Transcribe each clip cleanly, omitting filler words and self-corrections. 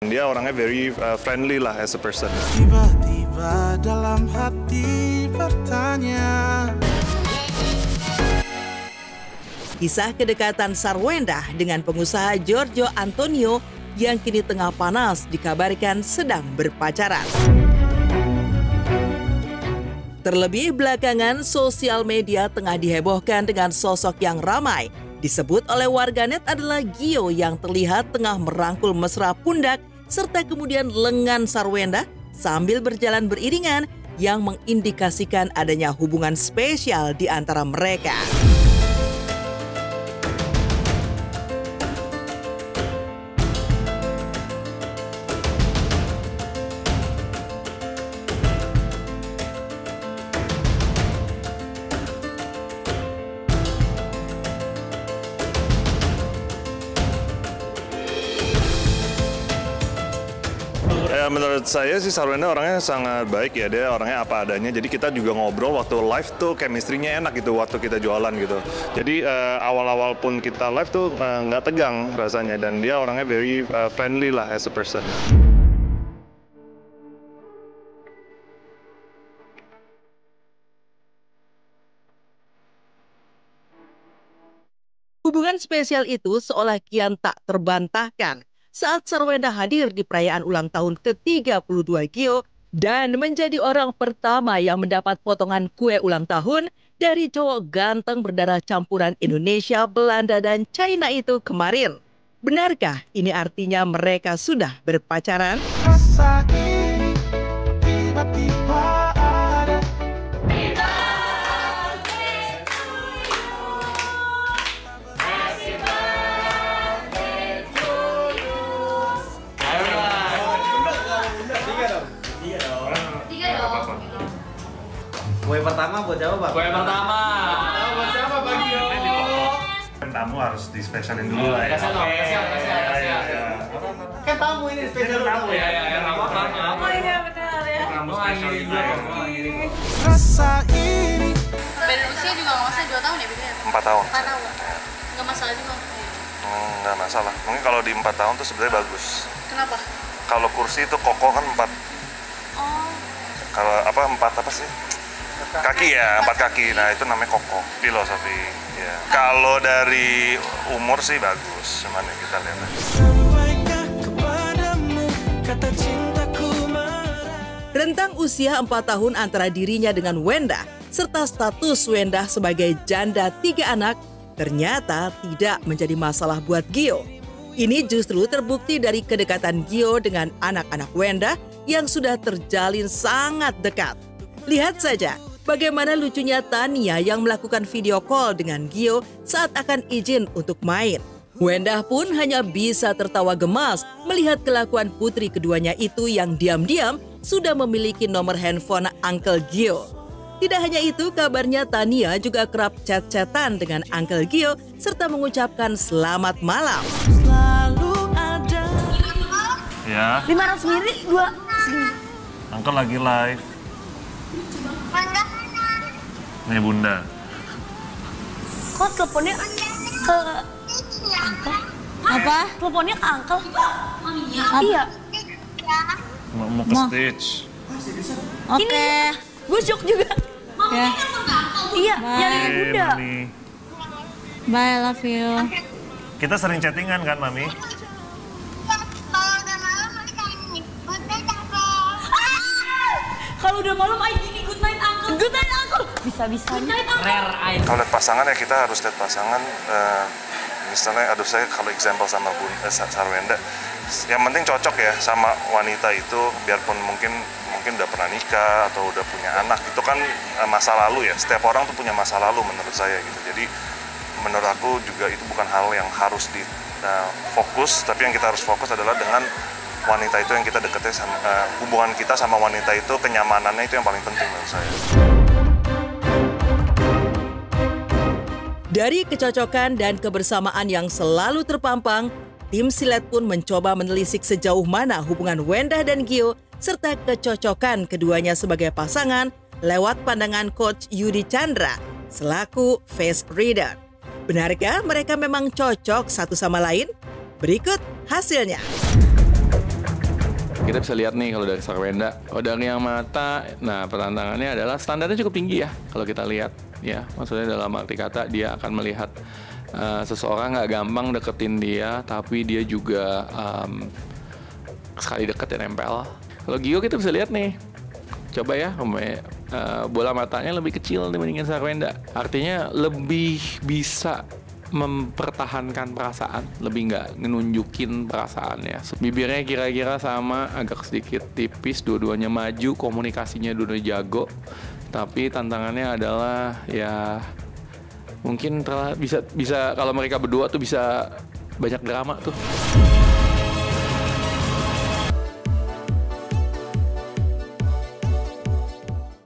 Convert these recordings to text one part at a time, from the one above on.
Dia orangnya very friendly lah as a person. Tiba-tiba dalam hati bertanya. Kisah kedekatan Sarwenda dengan pengusaha Giorgio Antonio yang kini tengah panas dikabarkan sedang berpacaran. Terlebih belakangan sosial media tengah dihebohkan dengan sosok yang ramai. Disebut oleh warganet adalah Gio yang terlihat tengah merangkul mesra pundak serta kemudian lengan Sarwenda sambil berjalan beriringan yang mengindikasikan adanya hubungan spesial di antara mereka. Ya, menurut saya sih Sarwenda orangnya sangat baik ya, dia orangnya apa adanya. Jadi kita juga ngobrol waktu live tuh chemistry-nya enak gitu waktu kita jualan gitu. Jadi awal-awal pun kita live tuh nggak tegang rasanya dan dia orangnya very friendly lah as a person. Hubungan spesial itu seolah kian tak terbantahkan saat Sarwenda hadir di perayaan ulang tahun ke-32 Gio dan menjadi orang pertama yang mendapat potongan kue ulang tahun dari cowok ganteng berdarah campuran Indonesia, Belanda, dan China itu kemarin. Benarkah ini artinya mereka sudah berpacaran? Rasa ini tiba-tiba ada. Kue pertama buat siapa, Bang? Kue pertama. Buat siapa, Bang Gio? Tamu harus dispesialin dulu lah ya. Kasihan. Kan tamu ini spesial tamu ya. Oh iya benar ya. Tamu spesial juga. Rasa ini. Beda usia juga nggak masalah 2 tahun ya bedanya? 4 tahun. 4 tahun. Nggak masalah juga. Nggak masalah. Mungkin kalau di 4 tahun tuh sebenarnya bagus. Kenapa? Kalau kursi itu kokoh kan 4. Oh. Kalau 4 apa sih? Kaki ya, 4 kaki. Nah itu namanya kokoh, filosofi. Ya. Kalau dari umur sih bagus, cuman ya kita lihat aja. Sampaikan kepadamu kata cintaku merah. Rentang usia 4 tahun antara dirinya dengan Wenda, serta status Wenda sebagai janda 3 anak, ternyata tidak menjadi masalah buat Gio. Ini justru terbukti dari kedekatan Gio dengan anak-anak Wenda yang sudah terjalin sangat dekat. Lihat saja bagaimana lucunya Tania yang melakukan video call dengan Gio saat akan izin untuk main. Wenda pun hanya bisa tertawa gemas melihat kelakuan putri keduanya itu yang diam-diam sudah memiliki nomor handphone Uncle Gio. Tidak hanya itu, kabarnya Tania juga kerap chat-chatan dengan Uncle Gio serta mengucapkan selamat malam. Selalu ada. Ya, 500 mili 2 segini. Uncle lagi live. Nih Bunda. Kok teleponnya ke Uncle? Apa? Teleponnya ke Uncle? Iya. Mau ke stage. Oke. Gue shock juga. Ya. Iya, nyariin Bunda. Mami. Bye, I love you. Kita sering chattingan kan, Mami? Kalau udah malam, ayo gini, good night Uncle. Good night Uncle. Bisa-bisanya. Rare item. Kalau lihat pasangan ya kita harus lihat pasangan. Misalnya, aduh saya kalau example sama Sarwenda, yang penting cocok ya sama wanita itu, biarpun mungkin udah pernah nikah atau udah punya anak, itu kan masa lalu ya. Setiap orang tuh punya masa lalu menurut saya gitu. Jadi menurut aku juga itu bukan hal yang harus fokus, tapi yang kita harus fokus adalah dengan wanita itu yang kita deketnya sama, hubungan kita sama wanita itu, kenyamanannya itu yang paling penting menurut saya. Dari kecocokan dan kebersamaan yang selalu terpampang, tim Silet pun mencoba menelisik sejauh mana hubungan Wenda dan Gio serta kecocokan keduanya sebagai pasangan lewat pandangan Coach Yudi Chandra selaku face reader. Benarkah mereka memang cocok satu sama lain? Berikut hasilnya. Kita bisa lihat nih kalau dari Sarwenda, kalau dari yang mata, nah pertantangannya adalah standarnya cukup tinggi ya kalau kita lihat ya. Maksudnya dalam arti kata dia akan melihat seseorang nggak gampang deketin dia, tapi dia juga sekali deket ya nempel. Kalau Gio kita bisa lihat nih, coba ya, bola matanya lebih kecil dibandingin Sarwenda. Artinya lebih bisa mempertahankan perasaan, lebih nggak nunjukin perasaannya. Bibirnya kira-kira sama, agak sedikit tipis, dua-duanya maju, komunikasinya dua-duanya jago. Tapi tantangannya adalah ya mungkin bisa kalau mereka berdua tuh bisa banyak drama tuh.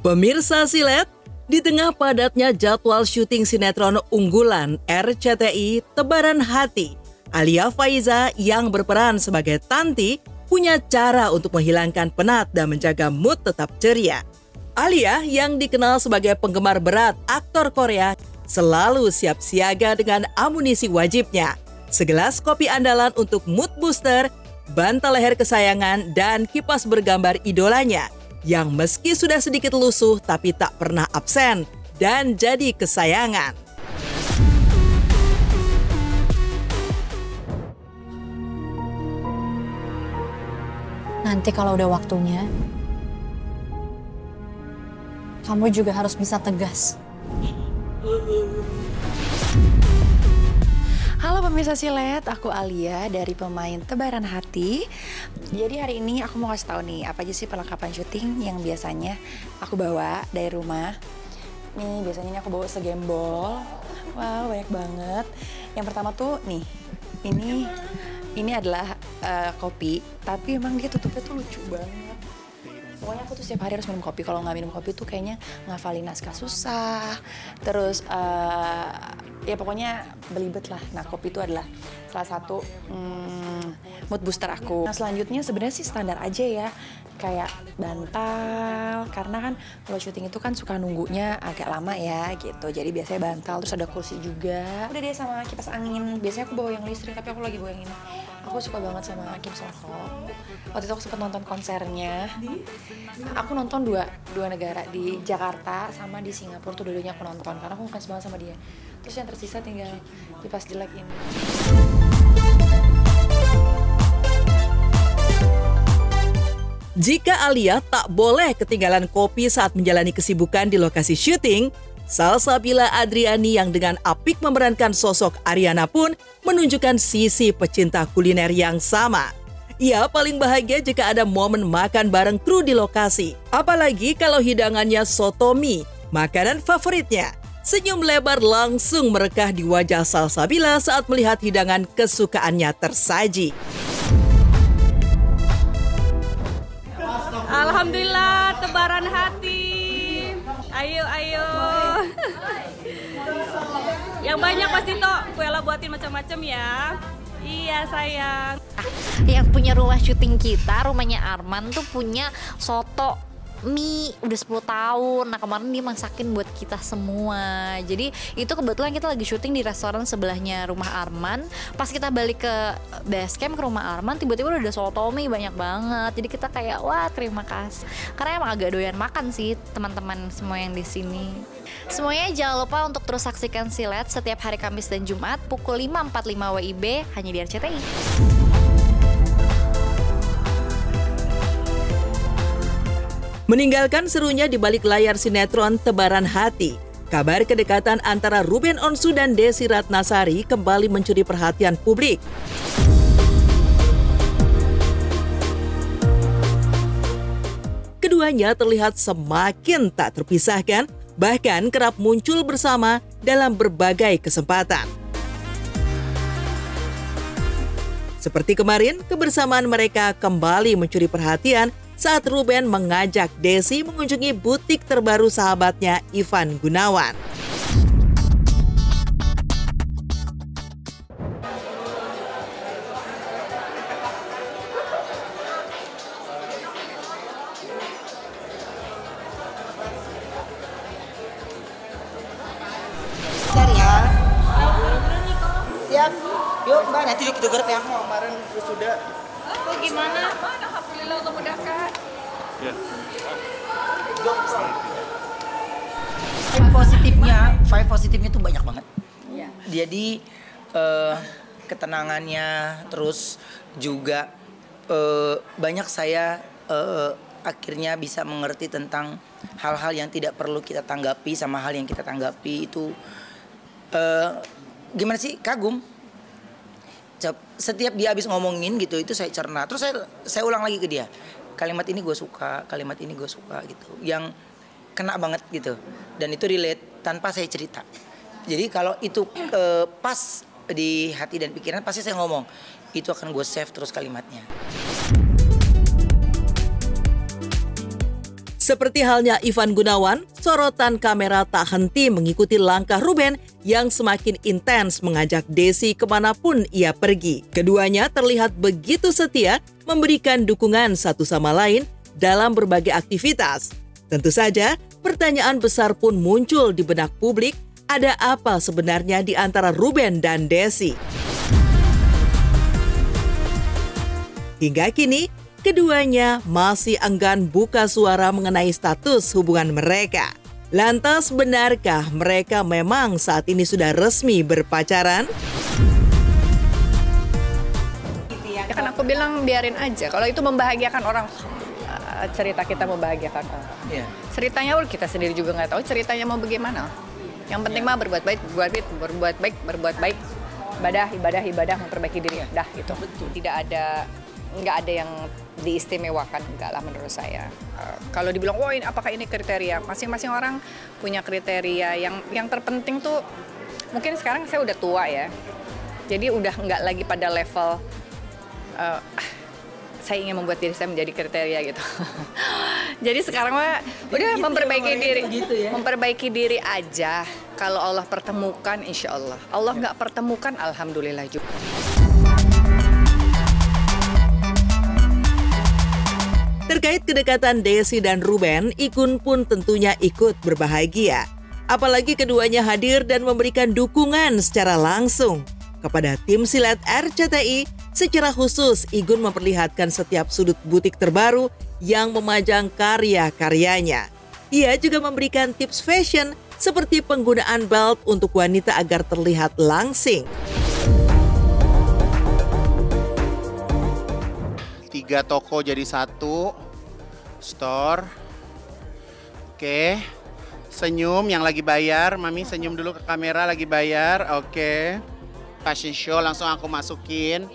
Pemirsa Silet, di tengah padatnya jadwal syuting sinetron unggulan RCTI Tebaran Hati, Alia Faiza yang berperan sebagai Tanti punya cara untuk menghilangkan penat dan menjaga mood tetap ceria. Alia yang dikenal sebagai penggemar berat aktor Korea selalu siap siaga dengan amunisi wajibnya. Segelas kopi andalan untuk mood booster, bantal leher kesayangan, dan kipas bergambar idolanya yang meski sudah sedikit lusuh tapi tak pernah absen dan jadi kesayangan. Nanti kalau udah waktunya, kamu juga harus bisa tegas. Halo pemirsa Silet, aku Alia dari pemain Tebaran Hati. Jadi hari ini aku mau kasih tahu nih apa aja sih perlengkapan syuting yang biasanya aku bawa dari rumah. Nih biasanya ini aku bawa segembol. Wow, banyak banget. Yang pertama tuh nih, ini adalah kopi, tapi emang dia tutupnya tuh lucu banget. Pokoknya aku tuh setiap hari harus minum kopi. Kalau nggak minum kopi tuh kayaknya ngafalin naskah susah. Terus ya pokoknya belibet lah. Nah kopi itu adalah salah satu mood booster aku. Nah selanjutnya sebenarnya sih standar aja ya. Kayak bantal, karena kan kalau syuting itu kan suka nunggunya agak lama ya gitu. Jadi biasanya bantal, terus ada kursi juga. Udah deh sama kipas angin. Biasanya aku bawa yang listrik, tapi aku lagi bawa yang ini. Aku suka banget sama Kim Seok-ho. Waktu itu aku sempat nonton konsernya. Aku nonton dua negara, di Jakarta sama di Singapura tuh dua-duanya aku nonton karena aku ngefans banget sama dia. Terus yang tersisa tinggal kipas jelek ini. Jika Alia tak boleh ketinggalan kopi saat menjalani kesibukan di lokasi syuting, Salsabila Adriani yang dengan apik memerankan sosok Ariana pun menunjukkan sisi pecinta kuliner yang sama. Ia paling bahagia jika ada momen makan bareng kru di lokasi. Apalagi kalau hidangannya soto mie, makanan favoritnya. Senyum lebar langsung merekah di wajah Salsabila saat melihat hidangan kesukaannya tersaji. Alhamdulillah, Tebaran Hati. Ayo. Yang banyak pasti toh, Kuela buatin macam-macam ya. Iya sayang. Yang punya rumah syuting kita, rumahnya Arman tuh punya soto mie udah 10 tahun. Nah kemarin dia masakin buat kita semua. Jadi itu kebetulan kita lagi syuting di restoran sebelahnya rumah Arman. Pas kita balik ke base camp ke rumah Arman, tiba-tiba udah ada soto mie banyak banget. Jadi kita kayak wah terima kasih. Karena emang agak doyan makan sih teman-teman semua yang di sini. Semuanya jangan lupa untuk terus saksikan Silet setiap hari Kamis dan Jumat pukul 5.45 WIB hanya di RCTI. Meninggalkan serunya di balik layar sinetron Tebaran Hati, kabar kedekatan antara Ruben Onsu dan Desi Ratnasari kembali mencuri perhatian publik. Keduanya terlihat semakin tak terpisahkan, bahkan kerap muncul bersama dalam berbagai kesempatan. Seperti kemarin, kebersamaan mereka kembali mencuri perhatian saat Ruben mengajak Desi mengunjungi butik terbaru sahabatnya Ivan Gunawan. Cari ya. Siap. Yuk Mbak, nanti kita garap ya. Kemarin sudah. Gimana? Vibe positifnya tuh banyak banget. Jadi ketenangannya, terus juga banyak saya akhirnya bisa mengerti tentang hal-hal yang tidak perlu kita tanggapi sama hal yang kita tanggapi itu gimana sih, kagum. Setiap dia habis ngomongin gitu itu saya cerna, terus saya ulang lagi ke dia, kalimat ini gue suka, kalimat ini gue suka gitu, yang kena banget gitu, dan itu relate tanpa saya cerita. Jadi kalau itu pas di hati dan pikiran pasti saya ngomong, itu akan gue save terus kalimatnya. Seperti halnya Ivan Gunawan, sorotan kamera tak henti mengikuti langkah Ruben yang semakin intens mengajak Desi kemanapun ia pergi. Keduanya terlihat begitu setia memberikan dukungan satu sama lain dalam berbagai aktivitas. Tentu saja, pertanyaan besar pun muncul di benak publik, ada apa sebenarnya di antara Ruben dan Desi? Hingga kini, keduanya masih enggan buka suara mengenai status hubungan mereka. Lantas benarkah mereka memang saat ini sudah resmi berpacaran? Ya kan aku bilang biarin aja, kalau itu membahagiakan orang, cerita kita membahagiakan orang. Ceritanya kita sendiri juga nggak tahu ceritanya mau bagaimana. Yang penting mah berbuat baik, berbuat baik, ibadah, memperbaiki diri. Dah gitu. Nggak ada yang diistimewakan, enggak lah menurut saya. Kalau dibilang, wah ini apakah ini kriteria? Masing-masing orang punya kriteria. Yang terpenting tuh, mungkin sekarang saya udah tua ya. Jadi udah nggak lagi pada level, saya ingin membuat diri saya menjadi kriteria gitu. Jadi sekarang mah udah memperbaiki diri, memperbaiki diri aja. Kalau Allah pertemukan, insya Allah. Allah nggak pertemukan, alhamdulillah juga. Terkait kedekatan Desi dan Ruben, Igun pun tentunya ikut berbahagia. Apalagi keduanya hadir dan memberikan dukungan secara langsung. Kepada tim silat RCTI, secara khusus Igun memperlihatkan setiap sudut butik terbaru yang memajang karya-karyanya. Ia juga memberikan tips fashion seperti penggunaan belt untuk wanita agar terlihat langsing. 3 toko jadi 1 store. Oke. Senyum yang lagi bayar, Mami senyum dulu ke kamera lagi bayar. Oke. Fashion show langsung aku masukin.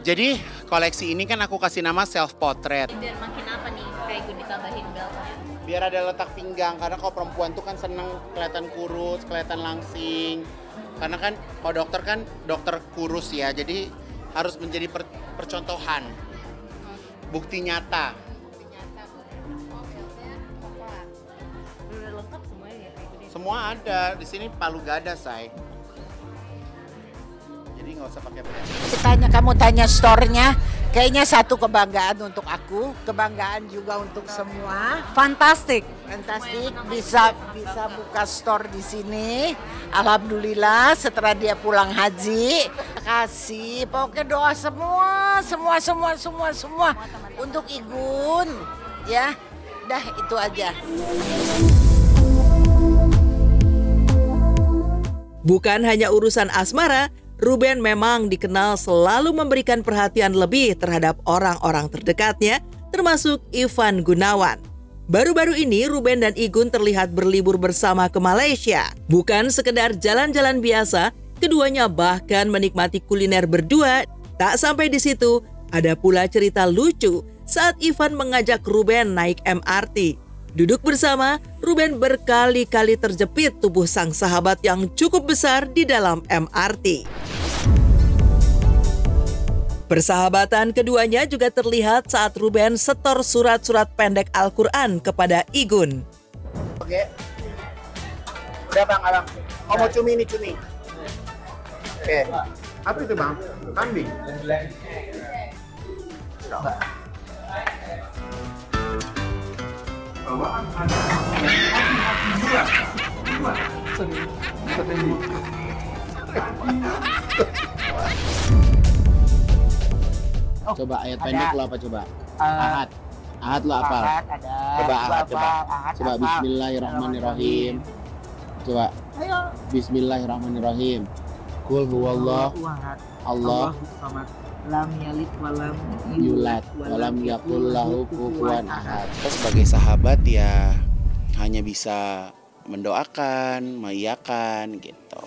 Jadi koleksi ini kan aku kasih nama self portrait. Biar makin apa nih kayak gue ditambahin beltnya? Biar ada letak pinggang, karena kalau perempuan tuh kan seneng kelihatan kurus, kelihatan langsing. Karena kan kalau dokter kan dokter kurus ya, jadi harus menjadi percontohan, bukti nyata. Semua ada di sini, palu gada say. Jadi nggak usah pakai brand. Kamu tanya store-nya, kayaknya satu kebanggaan untuk aku, kebanggaan juga untuk semua. Fantastik bisa buka store di sini. Alhamdulillah setelah dia pulang haji. Kasih pokoknya doa semua untuk Igun ya. Dah itu aja. Bukan hanya urusan asmara, Ruben memang dikenal selalu memberikan perhatian lebih terhadap orang-orang terdekatnya, termasuk Ivan Gunawan. Baru-baru ini Ruben dan Igun terlihat berlibur bersama ke Malaysia. Bukan sekedar jalan-jalan biasa, keduanya bahkan menikmati kuliner berdua. Tak sampai di situ, ada pula cerita lucu saat Ivan mengajak Ruben naik MRT. Duduk bersama, Ruben berkali-kali terjepit tubuh sang sahabat yang cukup besar di dalam MRT. Persahabatan keduanya juga terlihat saat Ruben setor surat-surat pendek Al-Quran kepada Igun. Oke. Udah bang, abang. Oh mau cumi ini cumi. Oke. Apa itu bang? Kambing. Coba ayat pendek lo apa coba? Ahad. Ahad lo hafal. Ahad ada. Coba Ahad, coba. Ahad Coba apa? Bismillahirrahmanirrahim. Coba. Ayo. Bismillahirrahmanirrahim. Qul huwallahu ahad. Allah Samad. Lam yalid walam yulad walam yakul lahu kufuwan ahad. Kita sebagai sahabat ya hanya bisa mendoakan, mengiyakan gitu.